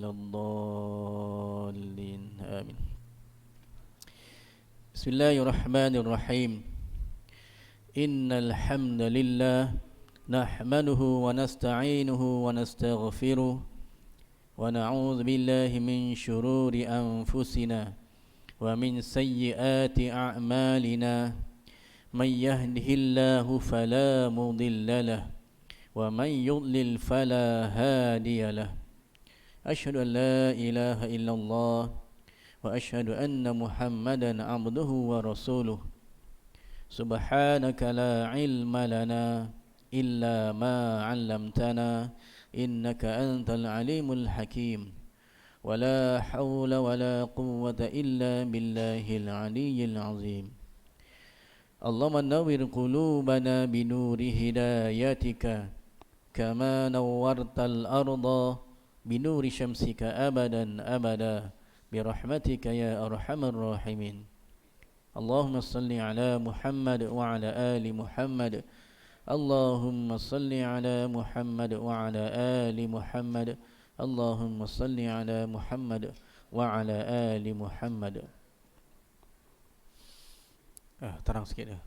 ولا الضالين آمين. بسم الله الرحمن الرحيم. إن الحمد لله نحمده ونستعينه ونستغفره ونعوذ بالله من شرور أنفسنا ومن سيئات أعمالنا. من يهده الله فلا مضل له ومن يضلل فلا هادي له. أشهد أن لا إله إلا الله وأشهد أن محمدا عبده ورسوله. سبحانك لا علم لنا إلا ما علمتنا إنك أنت العليم الحكيم. ولا حول ولا قوة إلا بالله العلي العظيم. اللهم نور قلوبنا بنور هدايتك كما نورت الأرض بنور شمسك أبدا أبدا برحمتك يا أرحم الراحمين. اللهم صل على محمد وعلى آل محمد. اللهم صل على محمد وعلى آل محمد. اللهم صل على محمد وعلى آل محمد. Terang sikit dah.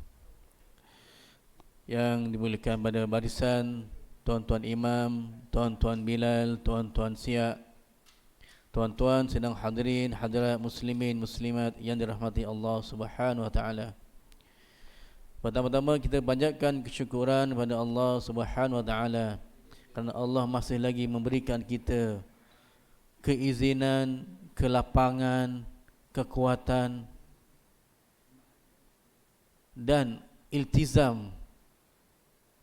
Yang dimuliakan pada barisan tuan-tuan imam, tuan-tuan Bilal, tuan-tuan Siak, tuan-tuan sedang hadirin hadirat muslimin muslimat yang dirahmati Allah Subhanahu wa taala. Pertama-tama kita panjatkan kesyukuran kepada Allah Subhanahu wa taala kerana Allah masih lagi memberikan kita keizinan, kelapangan, kekuatan dan iltizam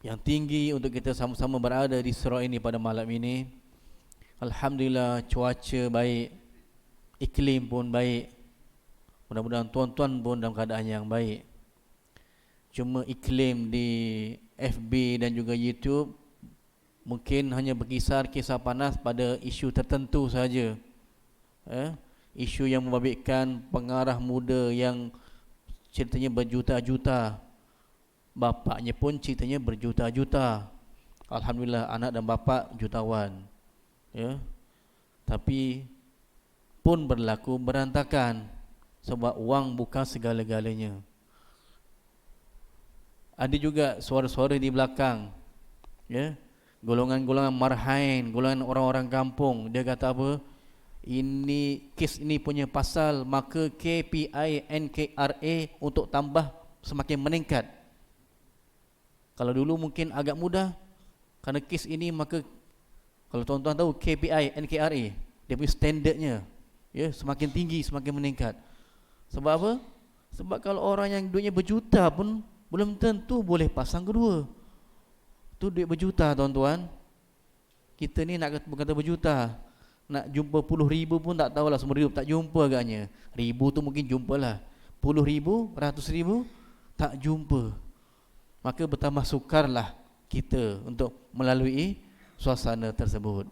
yang tinggi untuk kita sama-sama berada di surau ini pada malam ini. Alhamdulillah, cuaca baik, iklim pun baik. Mudah-mudahan tuan-tuan pun dalam keadaan yang baik. Cuma iklim di FB dan juga YouTube mungkin hanya berkisar kisah panas pada isu tertentu saja. Isu yang membabitkan pengarah muda yang ceritanya berjuta-juta, bapaknya pun ceritanya berjuta-juta. Alhamdulillah, anak dan bapa jutawan, ya. Tapi pun berlaku berantakan sebab wang bukan segala-galanya. Ada juga suara-suara di belakang, ya, golongan-golongan marhain, golongan orang-orang kampung. Dia kata apa? Ini kes ini punya pasal, maka KPI NKRA untuk tambah semakin meningkat. Kalau dulu mungkin agak mudah, kerana kes ini maka kalau tuan-tuan tahu KPI NKRA, dia punya standardnya, ya, semakin tinggi, semakin meningkat. Sebab apa? Sebab kalau orang yang duitnya berjuta pun belum tentu boleh pasang kedua. Tu duit berjuta, tuan-tuan. Kita ni nak berkata berjuta, nak jumpa 10,000 pun tak tahulah, semua ribu tak jumpa agaknya. 1,000 tu mungkin jumpalah, 10,000, 100,000 tak jumpa. Maka bertambah sukarlah kita untuk melalui suasana tersebut.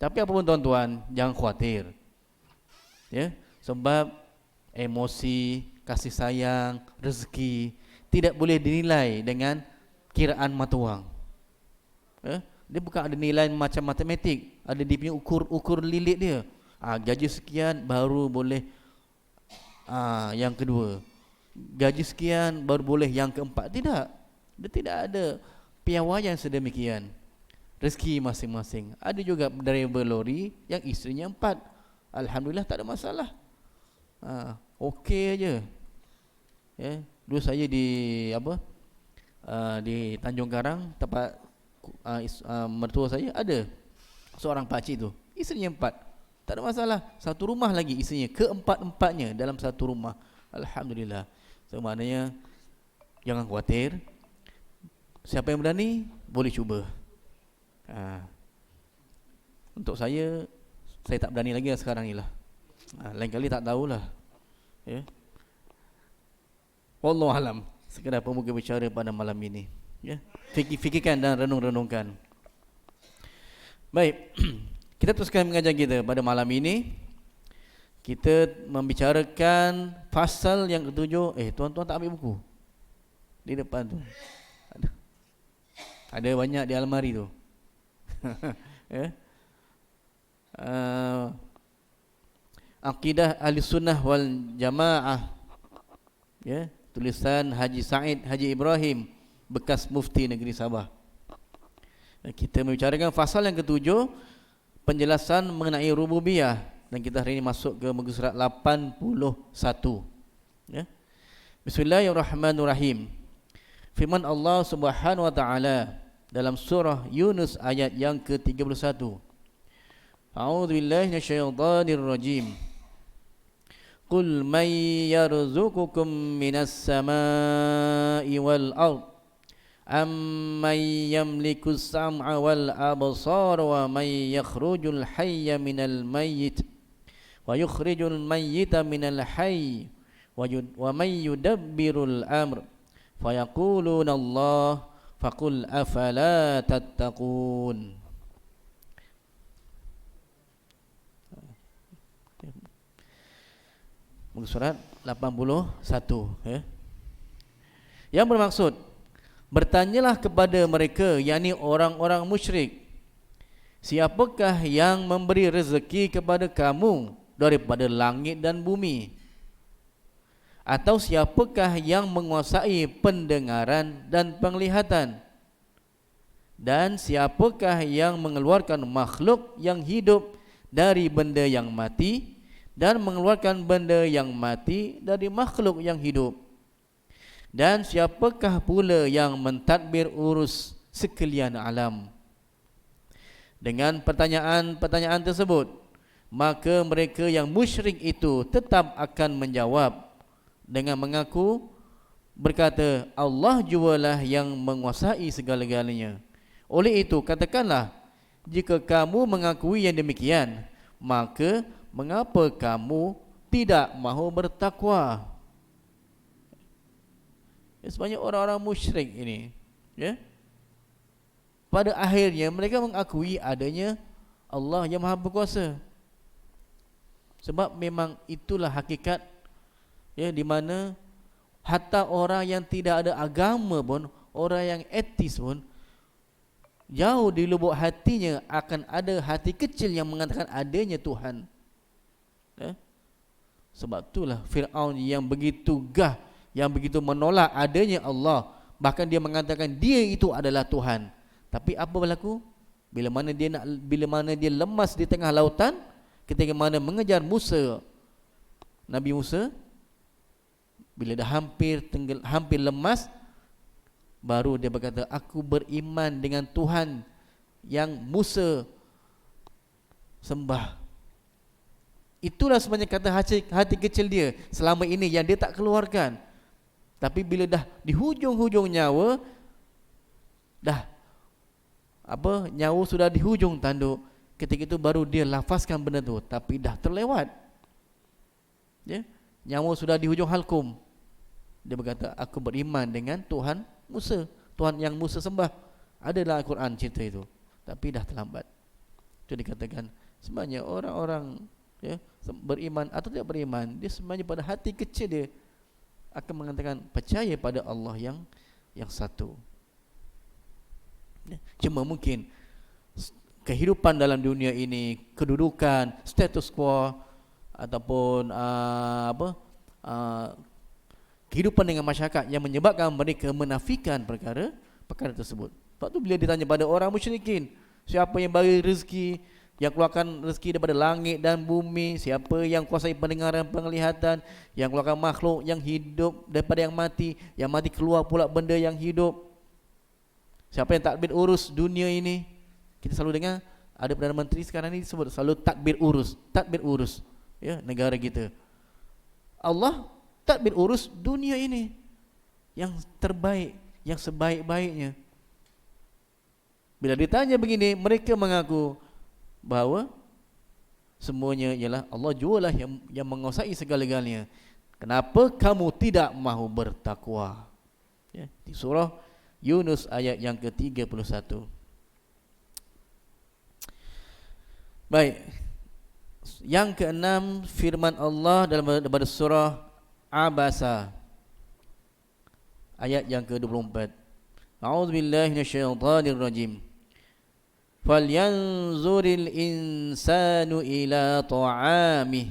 Tapi apa pun tuan-tuan, jangan khawatir, ya, sebab emosi, kasih sayang, rezeki tidak boleh dinilai dengan kiraan mata wang. Dia bukan ada nilai macam matematik, ada dia punya ukur lilit dia. Gaji sekian baru boleh yang kedua, gaji sekian baru boleh yang keempat. Tidak, dia tidak ada piawaian sedemikian. Rezeki masing-masing. Ada juga driver lori yang isterinya 4. Alhamdulillah, tak ada masalah. Okey aja. Ya, dulu saya di di Tanjung Karang, tempat mertua saya, ada seorang pakcik tu, isterinya 4, tak ada masalah. Satu rumah lagi isterinya, keempat-empatnya dalam satu rumah. Alhamdulillah. So maknanya jangan khawatir. Siapa yang berani boleh cuba. Untuk saya tak berani lagi sekarang ni lah. Lain kali tak tahulah, ya. Wallahu alam. Sekedar pemuka bicara pada malam ini, ya. Fikirkan dan renung-renungkan. Baik, kita teruskan mengajar kita pada malam ini. Kita membicarakan pasal yang ketujuh. Tuan-tuan tak ambil buku di depan tu? Ada banyak di almari tu. Ya. Aqidah Ahli Sunnah wal Jamaah, ya, tulisan Haji Said Haji Ibrahim, bekas mufti negeri Sabah. Dan kita membicarakan fasal yang ketujuh, penjelasan mengenai rububiyah, dan kita hari ini masuk ke muka surat 81, ya. Bismillahirrahmanirrahim. Firman Allah Subhanahu wa taala dalam surah Yunus ayat yang ke-31. A'udzu billahi minasyaitonir rajim. Qul man yarzuqukum minas samaa'i wal ard amman yamliku as-sam'a wal absara wa man yakhrujul hayya minal mayyit wa yukhrijul mayyita minal hayy wa man yudabbirul amr fayaquluna Allah faqul afala tattaqun. Muka surat 81, ya. Yang bermaksud, bertanyalah kepada mereka, yakni orang-orang musyrik, siapakah yang memberi rezeki kepada kamu daripada langit dan bumi? Atau siapakah yang menguasai pendengaran dan penglihatan? Dan siapakah yang mengeluarkan makhluk yang hidup dari benda yang mati dan mengeluarkan benda yang mati dari makhluk yang hidup? Dan siapakah pula yang mentadbir urus sekalian alam? Dengan pertanyaan-pertanyaan tersebut, maka mereka yang musyrik itu tetap akan menjawab dengan mengaku, berkata, Allah jualah yang menguasai segala-galanya. Oleh itu katakanlah, jika kamu mengakui yang demikian, maka mengapa kamu tidak mahu bertakwa? Sebanyak orang-orang musyrik ini, ya, pada akhirnya mereka mengakui adanya Allah yang Maha Berkuasa. Sebab memang itulah hakikat, ya, di mana hatta orang yang tidak ada agama pun, orang yang etis pun, jauh di lubuk hatinya akan ada hati kecil yang mengatakan adanya Tuhan, ya. Sebab itulah Fir'aun yang begitu gah, yang begitu menolak adanya Allah, bahkan dia mengatakan dia itu adalah Tuhan. Tapi apa berlaku? Bila mana dia lemas di tengah lautan, ketika mana mengejar Musa, Nabi Musa, bila dah hampir lemas, baru dia berkata, aku beriman dengan Tuhan yang Musa sembah. Itulah sebenarnya kata hati kecil dia selama ini yang dia tak keluarkan. Tapi bila dah di hujung-hujung nyawa, nyawa sudah di hujung tanduk, ketika itu baru dia lafazkan benda tu, tapi dah terlewat, ya, nyawa sudah di hujung halkum. Dia berkata, aku beriman dengan Tuhan Musa, Tuhan yang Musa sembah. Ada dalam Al-Quran cerita itu, tapi dah terlambat. Itu dikatakan sebenarnya orang-orang, ya, beriman atau tidak beriman, dia sebenarnya pada hati kecil dia akan mengatakan percaya pada Allah yang satu, ya. Cuma mungkin kehidupan dalam dunia ini, kedudukan, status quo, ataupun kehidupan dengan masyarakat yang menyebabkan mereka menafikan perkara tersebut. Sebab tu bila ditanya pada orang musyrikin, siapa yang bagi rezeki, yang keluarkan rezeki daripada langit dan bumi, siapa yang kuasai pendengaran, penglihatan, yang keluarkan makhluk yang hidup daripada yang mati keluar pula benda yang hidup, siapa yang takbir urus dunia ini? Kita selalu dengar ada Perdana Menteri sekarang ni disebut selalu takbir urus, ya, negara kita. Allah takbir urus dunia ini yang terbaik, yang sebaik-baiknya. Bila ditanya begini, mereka mengaku bahawa semuanya ialah Allah jualah yang menguasai segala-galanya. Kenapa kamu tidak mahu bertakwa? Ya, di surah Yunus ayat yang ke-31. Baik. Yang keenam, firman Allah dalam surah Abasa ayat yang ke-24. A'udzubillahi minasyaitonirrajim. Falyanzuril insanu ila ta'amih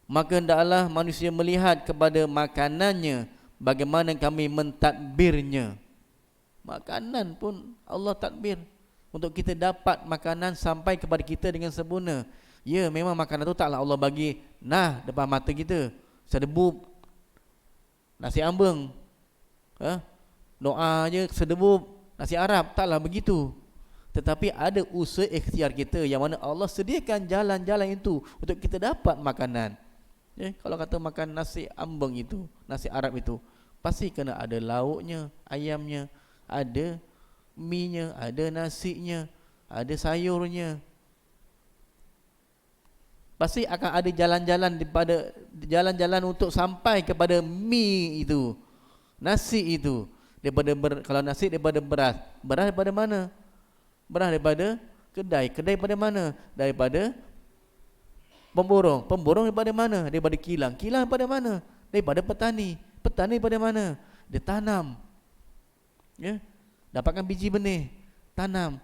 maka hendaklah manusia melihat kepada makanannya, bagaimana kami mentadbirnya. Makanan pun Allah takbir untuk kita dapat makanan sampai kepada kita dengan sempurna. Ya, memang makanan tu taklah Allah bagi depan mata kita, sedebup nasi ambeng, doa je sedebup nasi Arab, taklah begitu. Tetapi ada usaha ikhtiar kita yang mana Allah sediakan jalan-jalan itu untuk kita dapat makanan. Kalau kata makan nasi ambeng itu, nasi Arab itu, pasti kena ada lauknya, ayamnya, ada minya, ada nasinya, ada sayurnya. Pasti akan ada jalan-jalan untuk sampai kepada mi itu, nasi itu. Kalau nasi daripada beras daripada mana? Beras daripada kedai daripada mana? Daripada pemborong daripada mana? Daripada kilang daripada mana? Daripada petani daripada mana? Dia tanam, dapatkan biji benih, tanam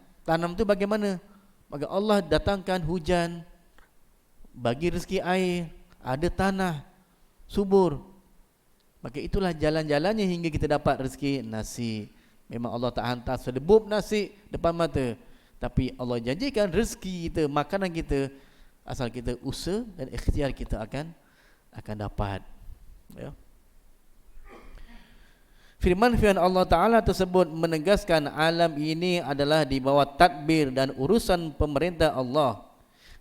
tu bagaimana? Maka Allah datangkan hujan, bagi rezeki air, ada tanah subur. Maka itulah jalan-jalannya hingga kita dapat rezeki nasi. Memang Allah tak hantar sedebup nasi depan mata, tapi Allah janjikan rezeki kita, makanan kita, asal kita usaha dan ikhtiar kita akan dapat. Firman Allah Ta'ala tersebut menegaskan alam ini adalah di bawah tadbir dan urusan pemerintah Allah,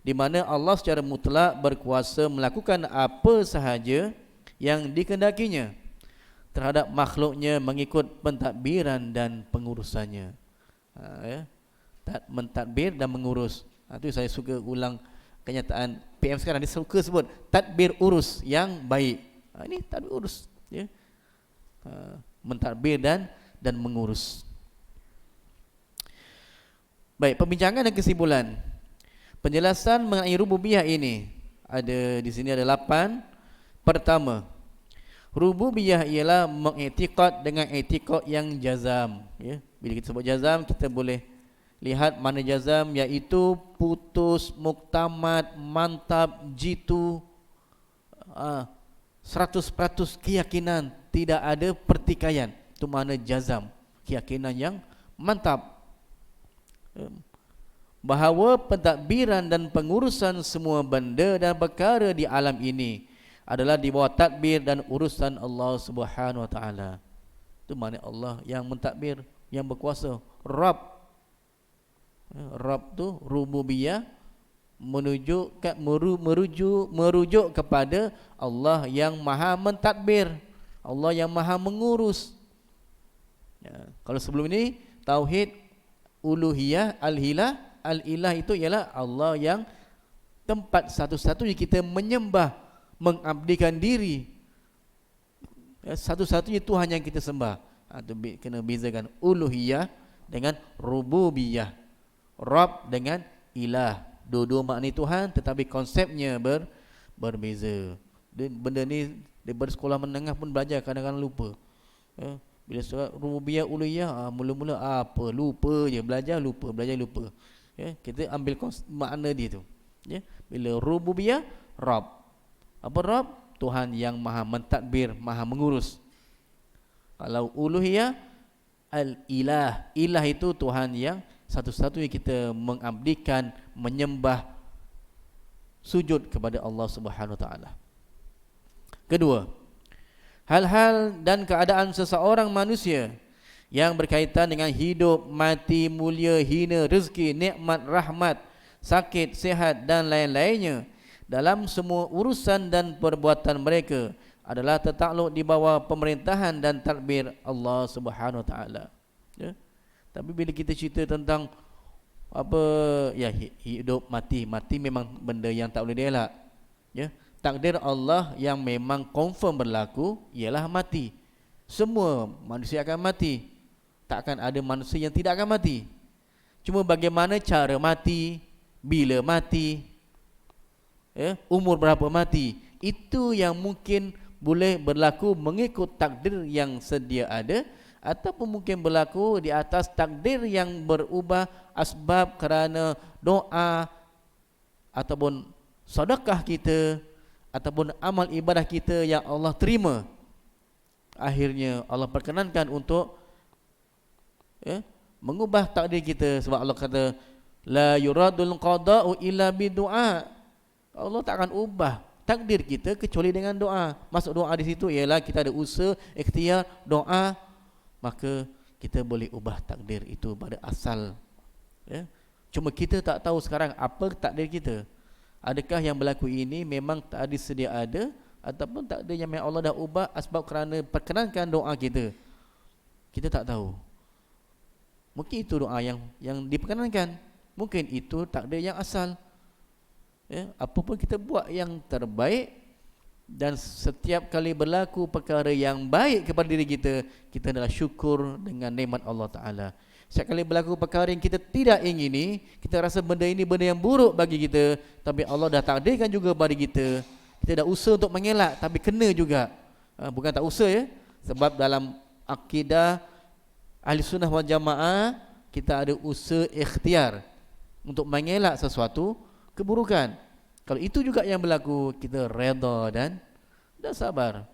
di mana Allah secara mutlak berkuasa melakukan apa sahaja yang dikehendakinya terhadap makhluknya mengikut pentadbiran dan pengurusannya. Mentadbir dan mengurus. Itu saya suka ulang kenyataan PM sekarang, dia suka sebut tadbir urus yang baik. Ini tadbir urus, mentadbir dan mengurus. Baik, perbincangan dan kesimpulan. Penjelasan mengenai rububiyah ini ada di sini ada 8. Pertama, rububiyah ialah mengiktikad dengan iktikad yang jazam. Bila kita sebut jazam, kita boleh lihat mana jazam, iaitu putus, muktamad, mantap, jitu, 100% keyakinan, tidak ada pertikaian. Itu mana jazam, keyakinan yang mantap. Bahawa pentadbiran dan pengurusan semua benda dan perkara di alam ini adalah di bawah tadbir dan urusan Allah Subhanahu Wa Taala. Itu makna Allah yang mentadbir, yang berkuasa. Rabb tu rububiyah, merujuk kepada Allah yang maha mentadbir, Allah yang maha mengurus. Kalau sebelum ini tauhid uluhiyah, al-ilah itu ialah Allah yang tempat satu-satunya kita menyembah, mengabdikan diri, satu-satunya Tuhan yang kita sembah. Itu kena bezakan uluhiyah dengan rububiyah, Rabb dengan ilah. Dua-dua makna Tuhan, tetapi konsepnya berbeza. Benda ni daripada sekolah menengah pun belajar, kadang-kadang lupa. Bila surat rububiyah, uluhiyah, mula-mula apa, lupa je, belajar lupa. Kita ambil makna dia tu. Bila rububiyah, Rabb. Apa Rabb? Tuhan yang maha mentadbir, maha mengurus. Kalau uluhiyah, al-ilah. Ilah itu Tuhan yang satu-satunya kita mengabdikan, menyembah, sujud kepada Allah Subhanahu Wa Taala. Kedua, hal-hal dan keadaan seseorang manusia yang berkaitan dengan hidup, mati, mulia, hina, rezeki, nikmat, rahmat, sakit, sihat dan lain-lainnya dalam semua urusan dan perbuatan mereka adalah tertakluk di bawah pemerintahan dan tadbir Allah Subhanahu Wa Taala. Tapi bila kita cerita tentang hidup, mati memang benda yang tak boleh dielak. Takdir Allah yang memang confirm berlaku ialah mati. Semua manusia akan mati. Tak akan ada manusia yang tidak akan mati. Cuma bagaimana cara mati, bila mati, umur berapa mati, itu yang mungkin boleh berlaku mengikut takdir yang sedia ada, ataupun mungkin berlaku di atas takdir yang berubah asbab kerana doa ataupun sedekah kita, ataupun amal ibadah kita yang Allah terima, akhirnya Allah perkenankan untuk mengubah takdir kita. Sebab Allah kata la yuradul qada'u illa bidu'a. Allah tak akan ubah takdir kita kecuali dengan doa. Masuk doa di situ ialah kita ada usaha, ikhtiar, doa, maka kita boleh ubah takdir itu pada asal. Cuma kita tak tahu sekarang apa takdir kita. Adakah yang berlaku ini memang tadi sedia ada, ataupun takdir yang memang Allah dah ubah sebab kerana perkenankan doa kita. Kita tak tahu. Mungkin itu doa yang diperkenankan, mungkin itu takdir yang asal. Apa pun kita buat yang terbaik, dan setiap kali berlaku perkara yang baik kepada diri kita, kita adalah syukur dengan nikmat Allah Ta'ala. Setiap kali berlaku perkara yang kita tidak ingini, kita rasa benda ini benda yang buruk bagi kita, tapi Allah dah takdirkan juga bagi kita. Kita dah usaha untuk mengelak, tapi kena juga. Bukan tak usaha sebab dalam akidah Ahli Sunnah wal Jamaah, kita ada usaha ikhtiar untuk mengelak sesuatu keburukan. Kalau itu juga yang berlaku, kita redha dan sabar.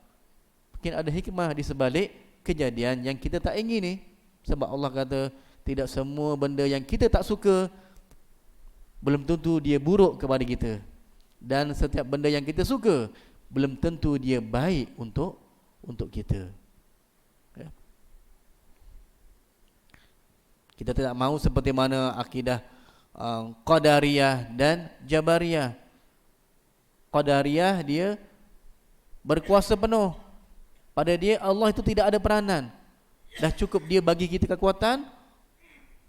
Mungkin ada hikmah di sebalik kejadian yang kita tak ingini. Sebab Allah kata tidak semua benda yang kita tak suka belum tentu dia buruk kepada kita, dan setiap benda yang kita suka belum tentu dia baik untuk kita. Kita tidak mahu seperti mana akidah Qadariyah dan Jabariyah. Qadariyah dia berkuasa penuh, pada dia Allah itu tidak ada peranan, dah cukup dia bagi kita kekuatan,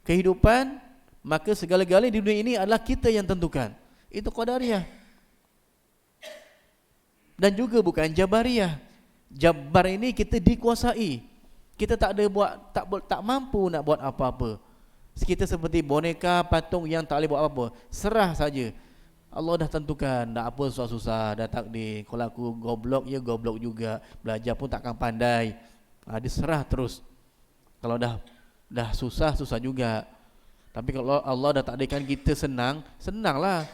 kehidupan, maka segala-galanya di dunia ini adalah kita yang tentukan. Itu Qadariyah. Dan juga bukan Jabariyah. Jabar ini kita dikuasai, kita tak ada buat, tak mampu nak buat apa-apa. Kita seperti boneka, patung yang tak boleh buat apa-apa, serah saja. Allah dah tentukan, nak apa susah-susah, dah takdir. Kalau aku goblok, ya goblok juga. Belajar pun takkan pandai. Dia serah terus. Kalau dah susah, susah juga. Tapi kalau Allah dah takdirkan kita senang, senanglah.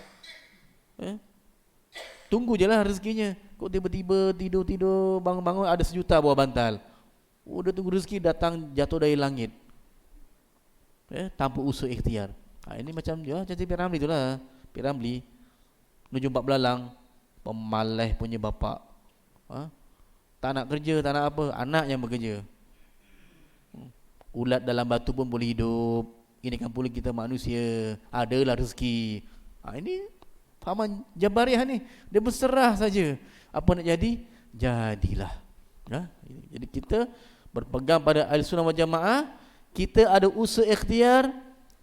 Tunggu je lah rezekinya. Kok tiba-tiba tidur-tidur, bangun-bangun ada 1 juta bawah bantal. Udah tunggu rezeki datang jatuh dari langit, tanpa usaha ikhtiar. Ini macam macam si Piramli tu lah. Piramli menuju 4 belalang, pemalas punya bapak. Tak nak kerja, tak nak apa, anak yang bekerja. Ulat dalam batu pun boleh hidup. Ini kan pula kita manusia, adalah rezeki. Ini fahaman Jabariyah ni, dia berserah saja. Apa nak jadi, jadilah. Jadi kita berpegang pada Ahlussunnah wal Jamaah, kita ada usaha ikhtiar,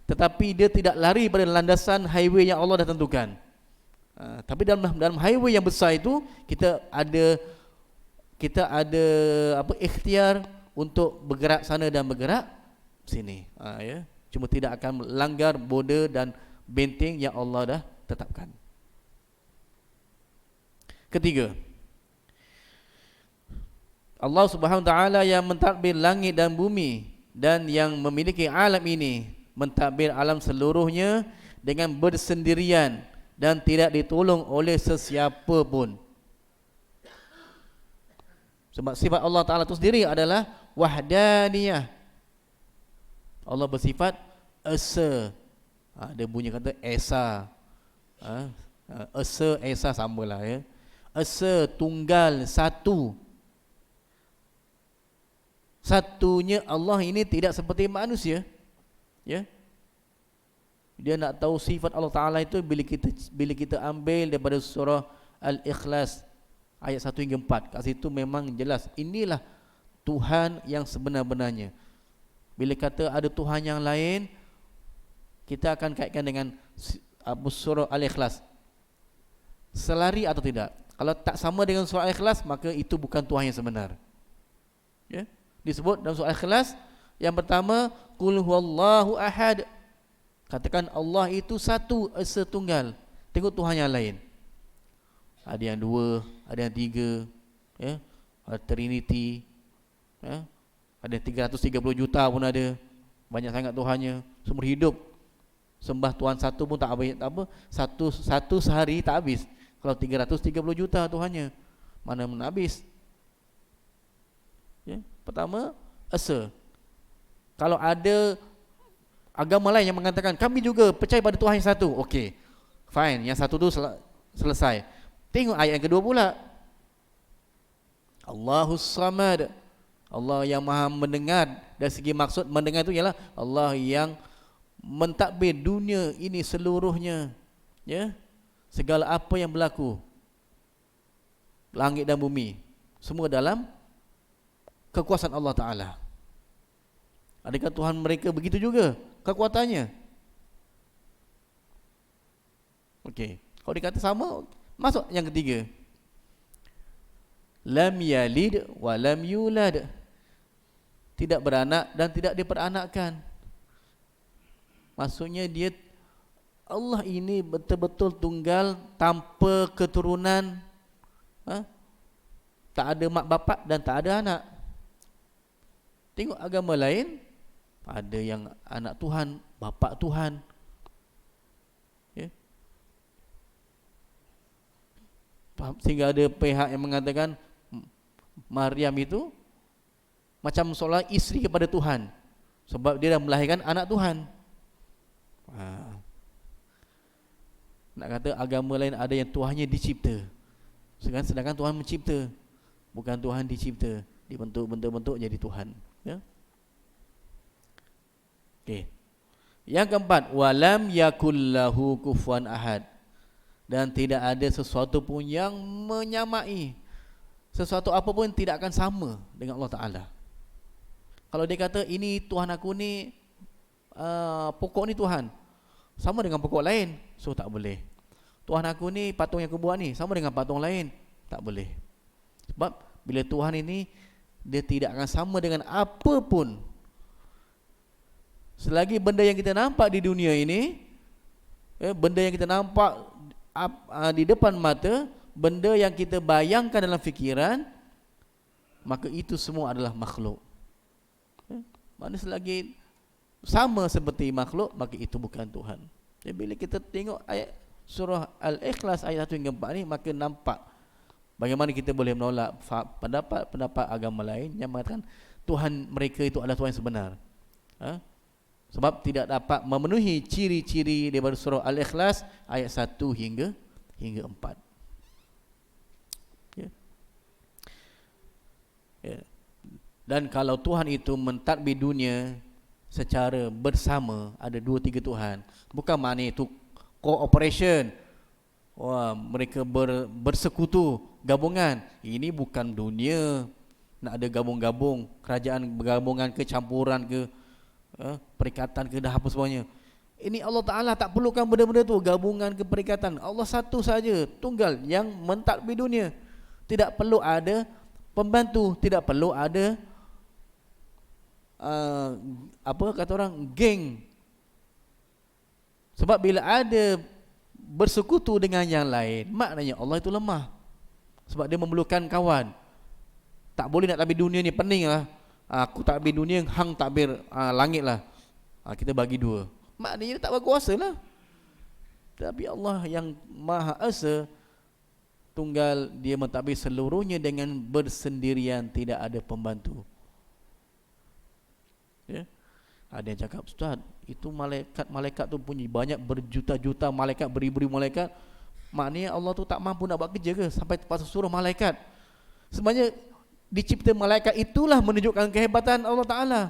tetapi dia tidak lari pada landasan highway yang Allah dah tentukan. Tapi dalam highway yang besar itu kita ada ikhtiar untuk bergerak sana dan bergerak sini. Cuma tidak akan melanggar border dan benteng yang Allah dah tetapkan. Ketiga, Allah Subhanahu wa taala yang mentadbir langit dan bumi dan yang memiliki alam ini, mentadbir alam seluruhnya dengan bersendirian dan tidak ditolong oleh sesiapa pun. Sebab sifat Allah Ta'ala itu sendiri adalah wahdaniyah. Allah bersifat esa. Dia bunyi kata esa. Esa, esa samalah ya. Esa, tunggal, satu. Satunya Allah ini tidak seperti manusia. Ya. Dia nak tahu sifat Allah Ta'ala itu bila kita ambil daripada surah Al-Ikhlas ayat 1 hingga 4. Kat situ memang jelas inilah Tuhan yang sebenar-benarnya. Bila kata ada Tuhan yang lain, kita akan kaitkan dengan surah Al-Ikhlas. Selari atau tidak? Kalau tak sama dengan surah Al-Ikhlas, maka itu bukan Tuhan yang sebenar. Ya? Disebut dalam surah Al-Ikhlas yang pertama, Qul huwallahu ahad. Katakan Allah itu satu, esa tunggal. Tengok Tuhan yang lain. Ada yang 2, ada yang 3, ya? Ada Trinity, ya? Ada 330 juta pun ada. Banyak sangat Tuhannya. Seumur hidup sembah Tuhan satu pun tak habis, tak apa. Satu sehari tak habis. Kalau 330 juta Tuhannya, mana habis. Ya, pertama asa. Kalau ada agama lain yang mengatakan kami juga percaya pada Tuhan yang satu, okey, fine, yang satu tu selesai. Tengok ayat yang kedua pula, Allahus Samad, Allah yang maha mendengar. Dari segi maksud mendengar itu ialah Allah yang mentadbir dunia ini seluruhnya, ya, segala apa yang berlaku, langit dan bumi, semua dalam kekuasaan Allah Ta'ala. Adakah Tuhan mereka begitu juga kekuatannya? Okey, kalau dikata sama, masuk yang ketiga, lam yalid wa lam yulad, tidak beranak dan tidak diperanakkan. Maksudnya dia, Allah ini betul-betul tunggal, tanpa keturunan, tak ada mak bapak dan tak ada anak. Tengok agama lain, ada yang anak Tuhan, bapa Tuhan, ya. Sehingga ada pihak yang mengatakan Maryam itu macam seolah isteri kepada Tuhan, sebab dia dah melahirkan anak Tuhan. Nak kata agama lain ada yang Tuhannya dicipta, sedangkan Tuhan mencipta. Bukan Tuhan dicipta, dibentuk-bentuk jadi Tuhan, ya. Okey. Yang keempat, walam yakullahu kufuwan ahad, dan tidak ada sesuatu pun yang menyamai, sesuatu apa pun tidak akan sama dengan Allah Ta'ala. Kalau dia kata ini Tuhan aku ni, pokok ni Tuhan, sama dengan pokok lain, so tak boleh. Tuhan aku ni, patung yang aku buat ni, sama dengan patung lain, tak boleh. Sebab bila Tuhan ini, dia tidak akan sama dengan apa pun. Selagi benda yang kita nampak di dunia ini, benda yang kita nampak di depan mata, benda yang kita bayangkan dalam fikiran, maka itu semua adalah makhluk. Mana selagi sama seperti makhluk, maka itu bukan Tuhan. Jadi bila kita tengok ayat surah Al-Ikhlas ayat 1 hingga 4 ni, maka nampak bagaimana kita boleh menolak pendapat agama lain yang mengatakan Tuhan mereka itu adalah Tuhan yang sebenar. Sebab tidak dapat memenuhi ciri-ciri daripada surah Al-Ikhlas ayat 1 hingga 4. Ya. Ya. Dan kalau Tuhan itu mentadbir dunia secara bersama, ada 2-3 Tuhan, bukan maknanya itu cooperation. Wah, mereka bersekutu, gabungan. Ini bukan dunia nak ada gabung-gabung, kerajaan bergabungan ke, campuran ke, perikatan ke, dah apa semuanya. Ini Allah Ta'ala tak perlukan benda-benda tu, gabungan ke, perikatan. Allah satu saja, tunggal, yang mentadbir dunia. Tidak perlu ada pembantu, tidak perlu ada apa kata orang, geng. Sebab bila ada bersekutu dengan yang lain, maknanya Allah itu lemah. Sebab dia memerlukan kawan. Tak boleh nak tabir dunia ni, pening lah. Aku takbir dunia, hang takbir langit lah. Kita bagi dua. Maknanya dia tak berkuasa lah. Tapi Allah yang Maha Esa, tunggal, dia mentadbir seluruhnya dengan bersendirian, tidak ada pembantu. Ya. Ada yang cakap, Ustaz, itu malaikat tu punya banyak, berjuta-juta malaikat, beribu-ribu malaikat. Maknanya Allah tu tak mampu nak buat kerja ke sampai terpaksa suruh malaikat? Sebenarnya dicipta malaikat itulah menunjukkan kehebatan Allah Ta'ala,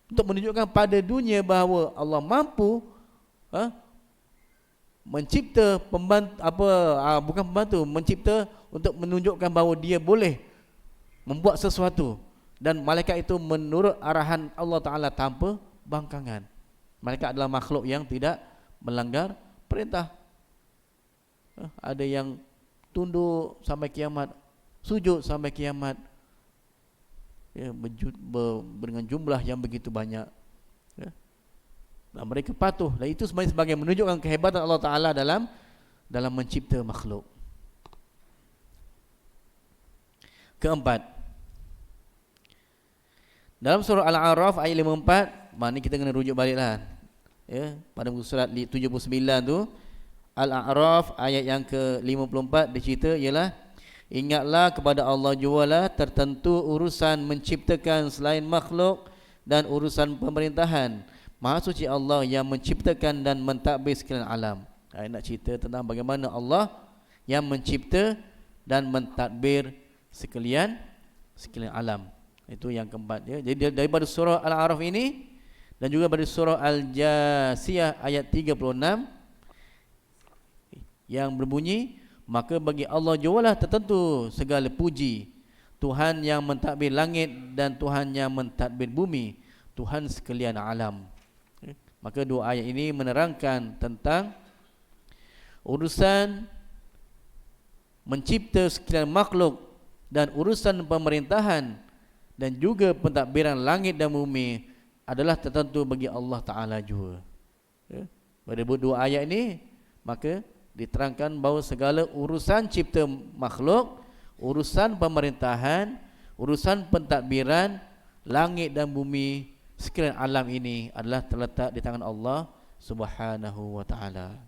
untuk menunjukkan pada dunia bahawa Allah mampu mencipta pembantu, bukan pembantu, mencipta untuk menunjukkan bahawa dia boleh membuat sesuatu. Dan malaikat itu menurut arahan Allah Ta'ala tanpa bangkangan. Malaikat adalah makhluk yang tidak melanggar perintah. Ada yang tunduk sampai kiamat, sujud sampai kiamat, ya, dengan jumlah yang begitu banyak, ya. Dan mereka patuh. Dan itu sebenarnya sebagai menunjukkan kehebatan Allah Ta'ala dalam mencipta makhluk. Keempat, dalam surah Al-A'raf ayat 54, maknanya kita kena rujuk baliklah, ya, pada muka surat 79 tu, Al-A'raf ayat yang ke-54 dicerita ialah, ingatlah kepada Allah jualah tertentu urusan menciptakan selain makhluk dan urusan pemerintahan. Maha suci Allah yang menciptakan dan mentadbir sekalian alam. Nak cerita tentang bagaimana Allah yang mencipta dan mentadbir sekalian alam. Itu yang keempat ya. Jadi daripada surah Al-A'raf ini dan juga pada surah Al-Jasiyah ayat 36 yang berbunyi, maka bagi Allah jualah tertentu segala puji, Tuhan yang mentadbir langit dan Tuhan yang mentadbir bumi, Tuhan sekalian alam. Maka dua ayat ini menerangkan tentang urusan mencipta sekalian makhluk dan urusan pemerintahan dan juga pentadbiran langit dan bumi adalah tertentu bagi Allah Ta'ala juga. Pada dua ayat ini maka diterangkan bahawa segala urusan cipta makhluk, urusan pemerintahan, urusan pentadbiran langit dan bumi sekalian alam ini adalah terletak di tangan Allah Subhanahu wa Ta'ala.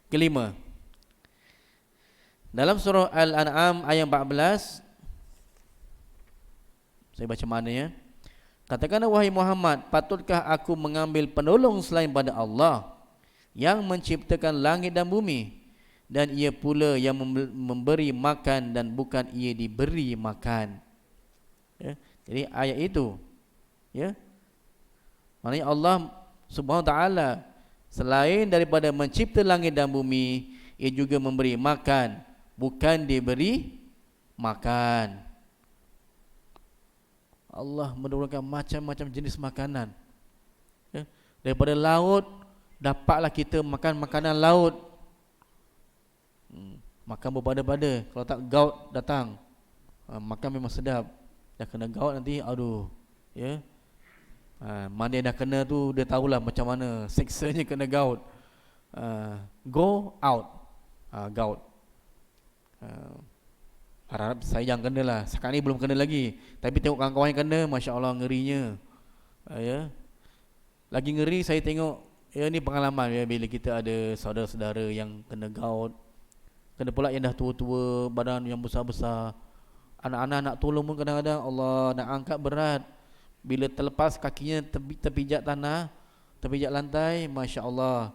Kelima, dalam surah Al-An'am ayat 14, saya baca maknanya. Katakanlah wahai Muhammad, patutkah aku mengambil penolong selain pada Allah yang menciptakan langit dan bumi, dan ia pula yang memberi makan dan bukan ia diberi makan. Ya, jadi ayat itu ya, maknanya Allah Subhanahu wa Ta'ala selain daripada mencipta langit dan bumi, ia juga memberi makan, bukan diberi makan. Allah menurunkan macam-macam jenis makanan ya. Daripada laut dapatlah kita makan makanan laut. Makan berpada-pada. Kalau tak gout datang, makan memang sedap. Dah kena gout nanti aduh ya. Mana yang dah kena tu dia tahulah macam mana seksanya kena gout. Go out gout. Harap saya jangan kena lah. Sekarang ni belum kena lagi, tapi tengok kawan-kawan yang kena, Masya Allah ngerinya ya. Lagi ngeri saya tengok ya, ni pengalaman ya, bila kita ada saudara-saudara yang kena gout, kena pula yang dah tua-tua, badan yang besar-besar. Anak-anak nak tolong pun kadang-kadang Allah nak angkat berat. Bila terlepas kakinya terpijak tanah, terpijak lantai, Masya Allah.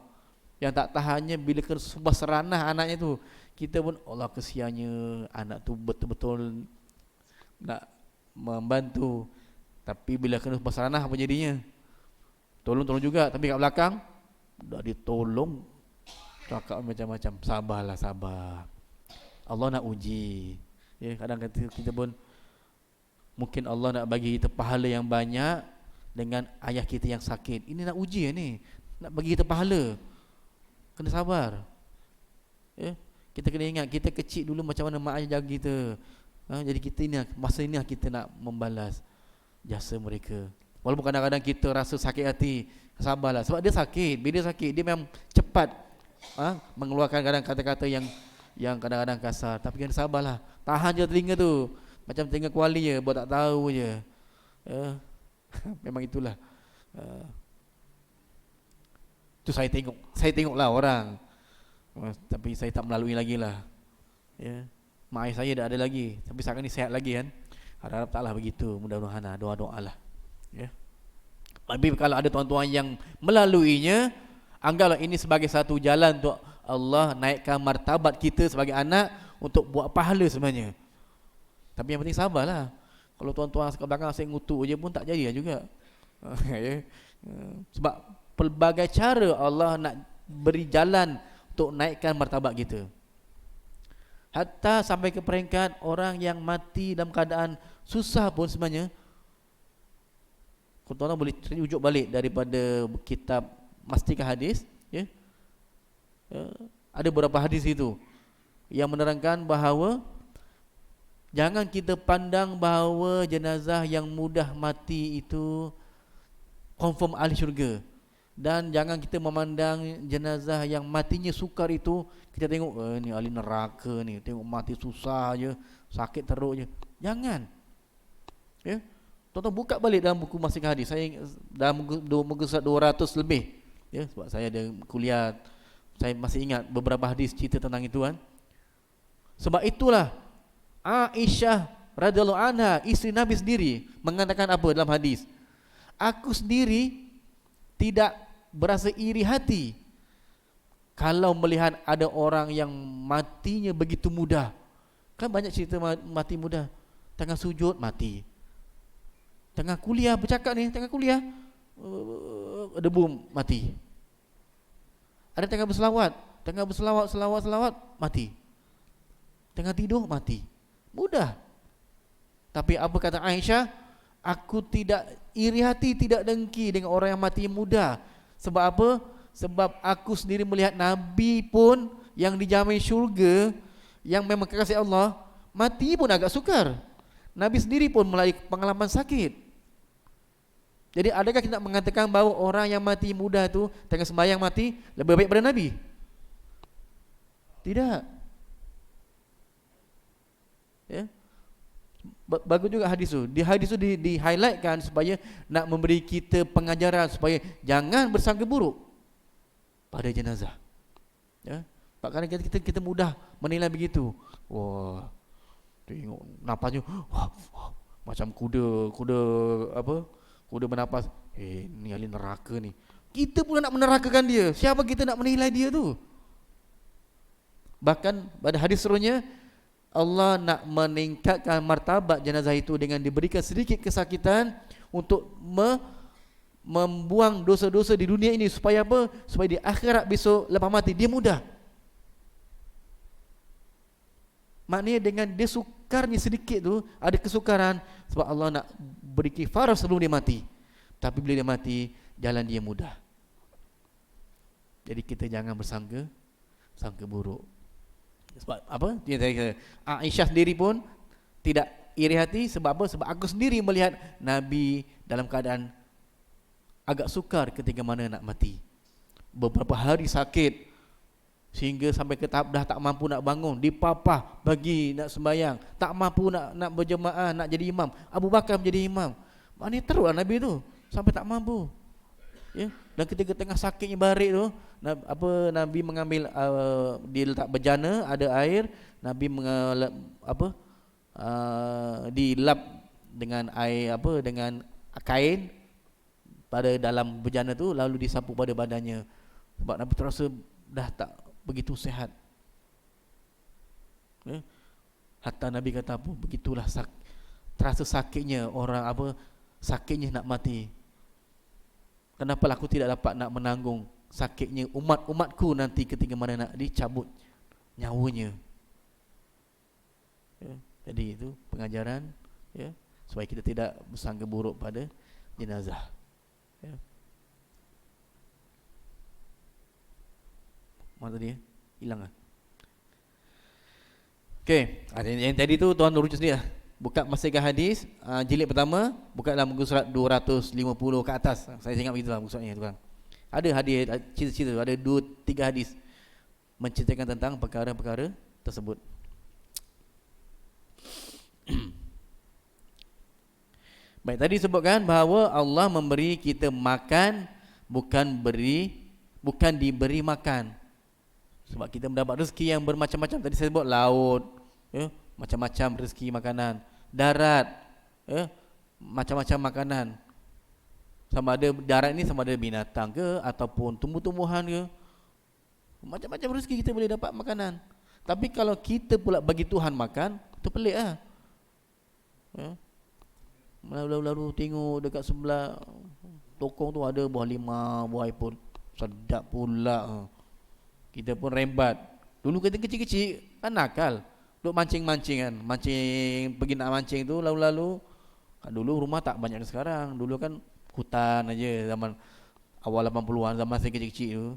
Yang tak tahannya bila kena subah seranah anaknya tu, kita pun Allah kesiannya, anak tu betul-betul nak membantu. Tapi bila kena subah seranah apa jadinya? Tolong-tolong juga, tapi kat belakang dah ditolong, cakap macam-macam. Sabarlah, sabar. Allah nak uji. Ya, kadang kita pun mungkin Allah nak bagi kita pahala yang banyak dengan ayah kita yang sakit. Ini nak uji ni, nak bagi kita pahala. Kena sabar. Ya, kita kena ingat kita kecil dulu macam mana mak ayah jaga kita. Jadi kita ini masa ini kita nak membalas jasa mereka. Walaupun kadang-kadang kita rasa sakit hati, sabarlah. Sebab dia sakit. Bila dia sakit, dia memang cepat mengeluarkan kadang kata-kata yang kadang-kadang kasar. Tapi kena sabarlah. Tahan je telinga tu. Macam telinga kuali je, buat tak tahu je. Memang itulah. Itu saya tengoklah orang. Tapi saya tak melalui lagi lah. Ya. Mak ayah saya dah ada lagi, tapi sekarang ni sihat lagi kan. Harap taklah begitu. Mudah-mudahan doa-doa lah. Ya. Tapi kalau ada tuan-tuan yang melaluinya, anggaplah ini sebagai satu jalan untuk Allah naikkan martabat kita sebagai anak untuk buat pahala sebenarnya. Tapi yang penting sabarlah. Kalau tuan-tuan sekat belakang asyik ngutuk je pun tak jadi juga. Ya. Sebab pelbagai cara Allah nak beri jalan untuk naikkan martabat kita. Hatta sampai ke peringkat orang yang mati dalam keadaan susah pun sebenarnya, tuan-tuan boleh rujuk balik daripada kitab Mastikah Hadis ya. Ada beberapa hadis itu yang menerangkan bahawa jangan kita pandang bahawa jenazah yang mudah mati itu confirm ahli syurga, dan jangan kita memandang jenazah yang matinya sukar itu kita tengok ni ahli neraka ni, tengok mati susah je, sakit teruk je. Jangan ya. Tuan-tuan buka balik dalam buku Mastikah Hadis. Saya dalam muka surat 200 lebih Ya, sebab saya ada kuliah, saya masih ingat beberapa hadis cerita tentang itu kan. Sebab itulah Aisyah radhiyallahu anha, isteri Nabi sendiri, mengatakan apa dalam hadis? Aku sendiri tidak berasa iri hati kalau melihat ada orang yang matinya begitu mudah. Kan banyak cerita mati mudah. Tengah sujud mati. Tengah kuliah bercakap ni, tengah kuliah debu mati. Ada tengah berselawat mati. Tengah tidur mati. Mudah. Tapi apa kata Aisyah? Aku tidak iri hati, tidak dengki dengan orang yang mati muda. Sebab apa? Sebab aku sendiri melihat Nabi pun yang dijamin syurga, yang memang kekasih Allah, mati pun agak sukar. Nabi sendiri pun melalui pengalaman sakit. Jadi adakah kita mengatakan bahawa orang yang mati muda tu tengah sembahyang mati lebih baik daripada Nabi? Tidak. Ya. Bagus juga hadis tu. Di hadis tu di highlightkan supaya nak memberi kita pengajaran supaya jangan bersangka buruk pada jenazah. Ya. Kadang kita mudah menilai begitu. Wah, tengok napasnya macam kuda bernapas. Ni ahli neraka ni. Kita pula nak menerakakan dia. Siapa kita nak menilai dia tu? Bahkan pada hadis seterusnya, Allah nak meningkatkan martabat jenazah itu dengan diberikan sedikit kesakitan untuk membuang dosa-dosa di dunia ini. Supaya apa? Supaya di akhirat besok lepas mati dia mudah. Maknanya dengan dia sukarnya sedikit tu, ada kesukaran sebab Allah nak beri kifarah sebelum dia mati. Tapi bila dia mati, jalan dia mudah. Jadi kita jangan bersangka buruk. Sebab apa? Aisyah sendiri pun tidak iri hati. Sebab apa? Sebab aku sendiri melihat Nabi dalam keadaan agak sukar ketika mana nak mati. Beberapa hari sakit, sehingga sampai ke tahap dah tak mampu nak bangun, dipapah bagi nak sembahyang, tak mampu nak berjemaah, nak jadi imam. Abu Bakar menjadi imam. Maknanya teruklah Nabi tu sampai tak mampu. Ya, dan ketika tengah sakitnya barik tu, Nabi mengambil dia letak bejana, ada air, Nabi dilap dengan air dengan kain pada dalam bejana tu, lalu disapu pada badannya. Sebab Nabi terasa dah tak begitu sehat. Ya? Hatta Nabi kata apa? Begitulah terasa sakitnya orang sakitnya nak mati. Kenapa aku tidak dapat nak menanggung sakitnya umatku nanti ketika mana nak dicabut nyawanya. Ya? Jadi itu pengajaran, ya, supaya kita tidak bersangka buruk pada jenazah. Ya. Mana tadi? Hilang lah. Okey, yang tadi tu tuan rujuk sendiri lah. Buka masihkah hadis jilid pertama, buka dalam muka surat 250 ke atas. Saya ingat begitu lah muka suratnya tuan. Ada hadis, cerita-cerita, ada 2-3 hadis menceritakan tentang perkara-perkara tersebut. Baik, tadi sebutkan bahawa Allah memberi kita makan, bukan diberi makan. Sebab kita mendapat rezeki yang bermacam-macam. Tadi saya sebut laut, ya, macam-macam rezeki makanan. Darat, ya, macam-macam makanan. Sama ada darat ni sama ada binatang ke ataupun tumbuh-tumbuhan ke. Macam-macam rezeki kita boleh dapat makanan. Tapi kalau kita pula bagi Tuhan makan, itu pelik lah. Ya. Lalu tengok dekat sebelah tokong tu ada buah lima, buah apple. Sedap pula. Kita pun rembat. Dulu kita kecil-kecil kan nakal, duk mancing-mancing kan. Pergi nak mancing tu lalu-lalu. Dulu rumah tak banyak sekarang. Dulu kan hutan aja zaman awal 80-an, zaman saya kecil-kecil tu.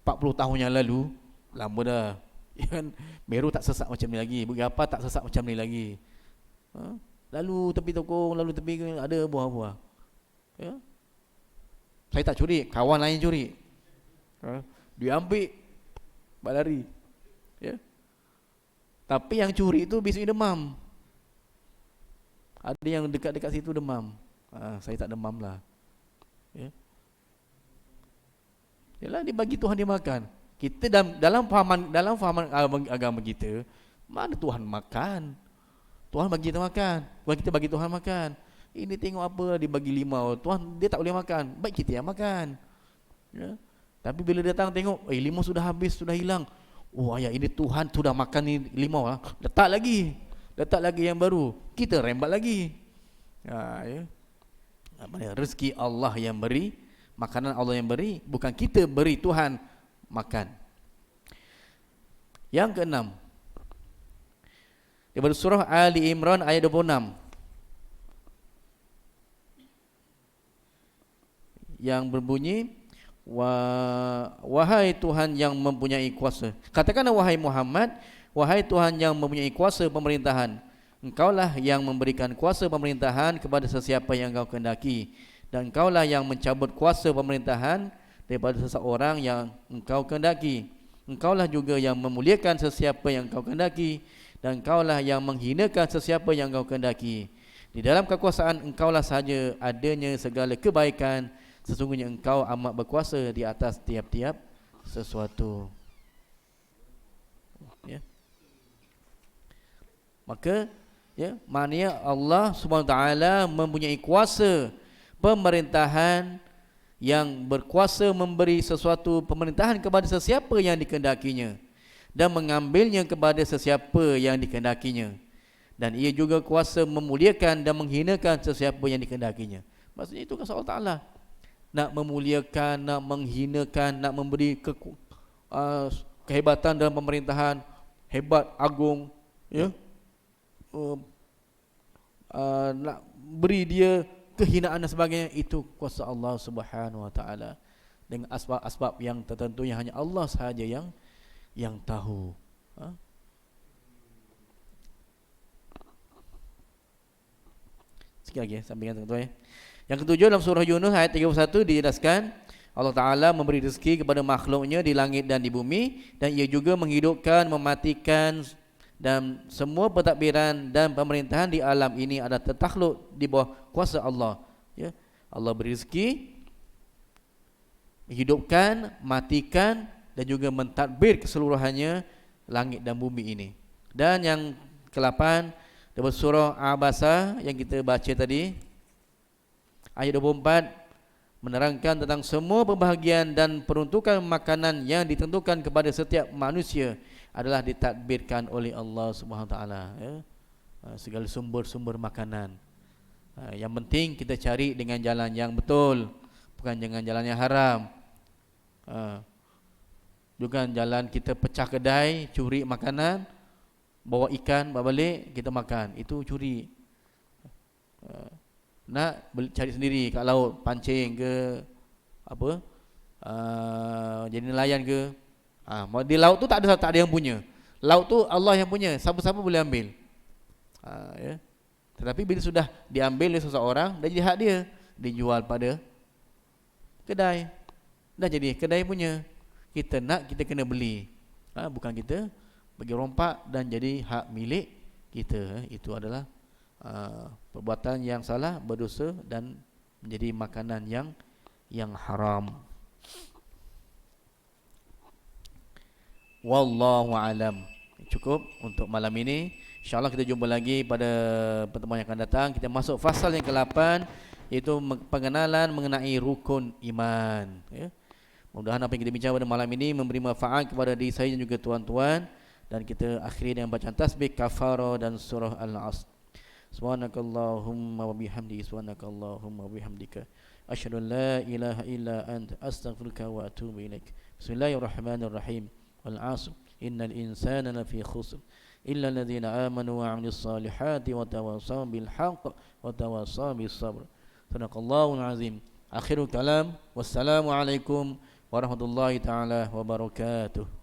40 tahun yang lalu, lama dah. Ya kan, Meru tak sesak macam ni lagi, Bugapa tak sesak macam ni lagi. Lalu tepi tokong, lalu tepi ada buah-buah. Ya. Saya tak curi, kawan lain curi. Dia ambil, lari. Ya. Tapi yang curi itu biasanya demam. Ada yang dekat-dekat situ demam. Saya tak demam lah. Ya. Yalah, dia bagi Tuhan dia makan. Kita dalam fahaman agama kita, mana Tuhan makan? Tuhan bagi kita makan, bukan kita bagi Tuhan makan. Ini tengok apa dia bagi limau, Tuhan dia tak boleh makan, baik kita yang makan. Ya. Tapi bila datang tengok, limau sudah habis, sudah hilang. Oh ayah, ini Tuhan sudah makan ni limau lah. Letak lagi yang baru. Kita rembat lagi. Ya. Rezeki Allah yang beri, makanan Allah yang beri, bukan kita beri Tuhan makan. Yang keenam, daripada surah Ali Imran ayat 26, yang berbunyi, wahai Tuhan yang mempunyai kuasa. Katakanlah wahai Muhammad, wahai Tuhan yang mempunyai kuasa pemerintahan, Engkaulah yang memberikan kuasa pemerintahan kepada sesiapa yang Engkau kehendaki, dan Engkaulah yang mencabut kuasa pemerintahan daripada seseorang yang Engkau kehendaki. Engkaulah juga yang memuliakan sesiapa yang Engkau kehendaki, dan Engkaulah yang menghinakan sesiapa yang Engkau kehendaki. Di dalam kekuasaan Engkaulah sahaja adanya segala kebaikan. Sesungguhnya Engkau amat berkuasa di atas tiap-tiap sesuatu. Ya. Maka maknanya Allah SWT mempunyai kuasa pemerintahan, yang berkuasa memberi sesuatu pemerintahan kepada sesiapa yang dikehendakinya, dan mengambilnya kepada sesiapa yang dikehendakinya, dan ia juga kuasa memuliakan dan menghinakan sesiapa yang dikehendakinya. Maksudnya itu kuasa Allah Ta'ala, nak memuliakan, nak menghinakan, nak memberi kehebatan dalam pemerintahan, hebat, agung, ya, nak beri dia kehinaan dan sebagainya. Itu kuasa Allah Subhanahu Wa Taala dengan asbab-asbab yang tertentu yang hanya Allah sahaja yang tahu. Sikit lagi sampaikan tuan-tuan. Yang ketujuh, dalam surah Yunus ayat 31 dijelaskan Allah Ta'ala memberi rezeki kepada makhluknya di langit dan di bumi, dan ia juga menghidupkan, mematikan, dan semua pentadbiran dan pemerintahan di alam ini adalah tertakluk di bawah kuasa Allah. Ya. Allah beri rezeki, hidupkan, matikan, dan juga mentadbir keseluruhannya langit dan bumi ini. Dan yang ke-8 dalam surah Abasa yang kita baca tadi, ayat 24, menerangkan tentang semua pembahagian dan peruntukan makanan yang ditentukan kepada setiap manusia adalah ditadbirkan oleh Allah Subhanahu Wa Taala. Ya. Segala sumber-sumber makanan. Yang penting kita cari dengan jalan yang betul, bukan dengan jalan yang haram. Bukan jalan kita pecah kedai, curi makanan, bawa ikan, bawa balik, kita makan. Itu curi. Nak cari sendiri kat laut, pancing ke apa, jadi nelayan ke, di laut tu tak ada yang punya. Laut tu Allah yang punya, siapa-siapa boleh ambil. Ya. Tetapi bila sudah diambil oleh seseorang, dah jadi hak dia, dijual pada kedai, dah jadi kedai punya. Kita nak, kita kena beli, bukan kita bagi rompak dan jadi hak milik kita. Itu adalah perbuatan yang salah, berdosa, dan menjadi makanan yang haram. Wallahu alam. Cukup untuk malam ini. InsyaAllah kita jumpa lagi pada pertemuan yang akan datang. Kita masuk fasal yang ke-8, iaitu pengenalan mengenai rukun iman. Ya. Mudah-mudahan apa yang kita bincang pada malam ini memberi manfaat kepada diri saya dan juga tuan-tuan. Dan kita akhiri dengan bacaan tasbih, kafarah dan surah Al-Asr. Subhanakallahumma wa bihamdika, subhanakallahumma wa bihamdika, asyhadu an la ilaha illa anta, astaghfiruka wa atubu ilaik. Bismillahirrahmanirrahim. Wal 'asr, innal insana lafi khusr illa alladhina amanu wa 'amilus salihati wa tawassaw bil haqq wa tawassaw bis sabr. Sadaqallahul azim. Akhirul kalam. Wassalamu alaikum warahmatullahi taala wabarakatuh.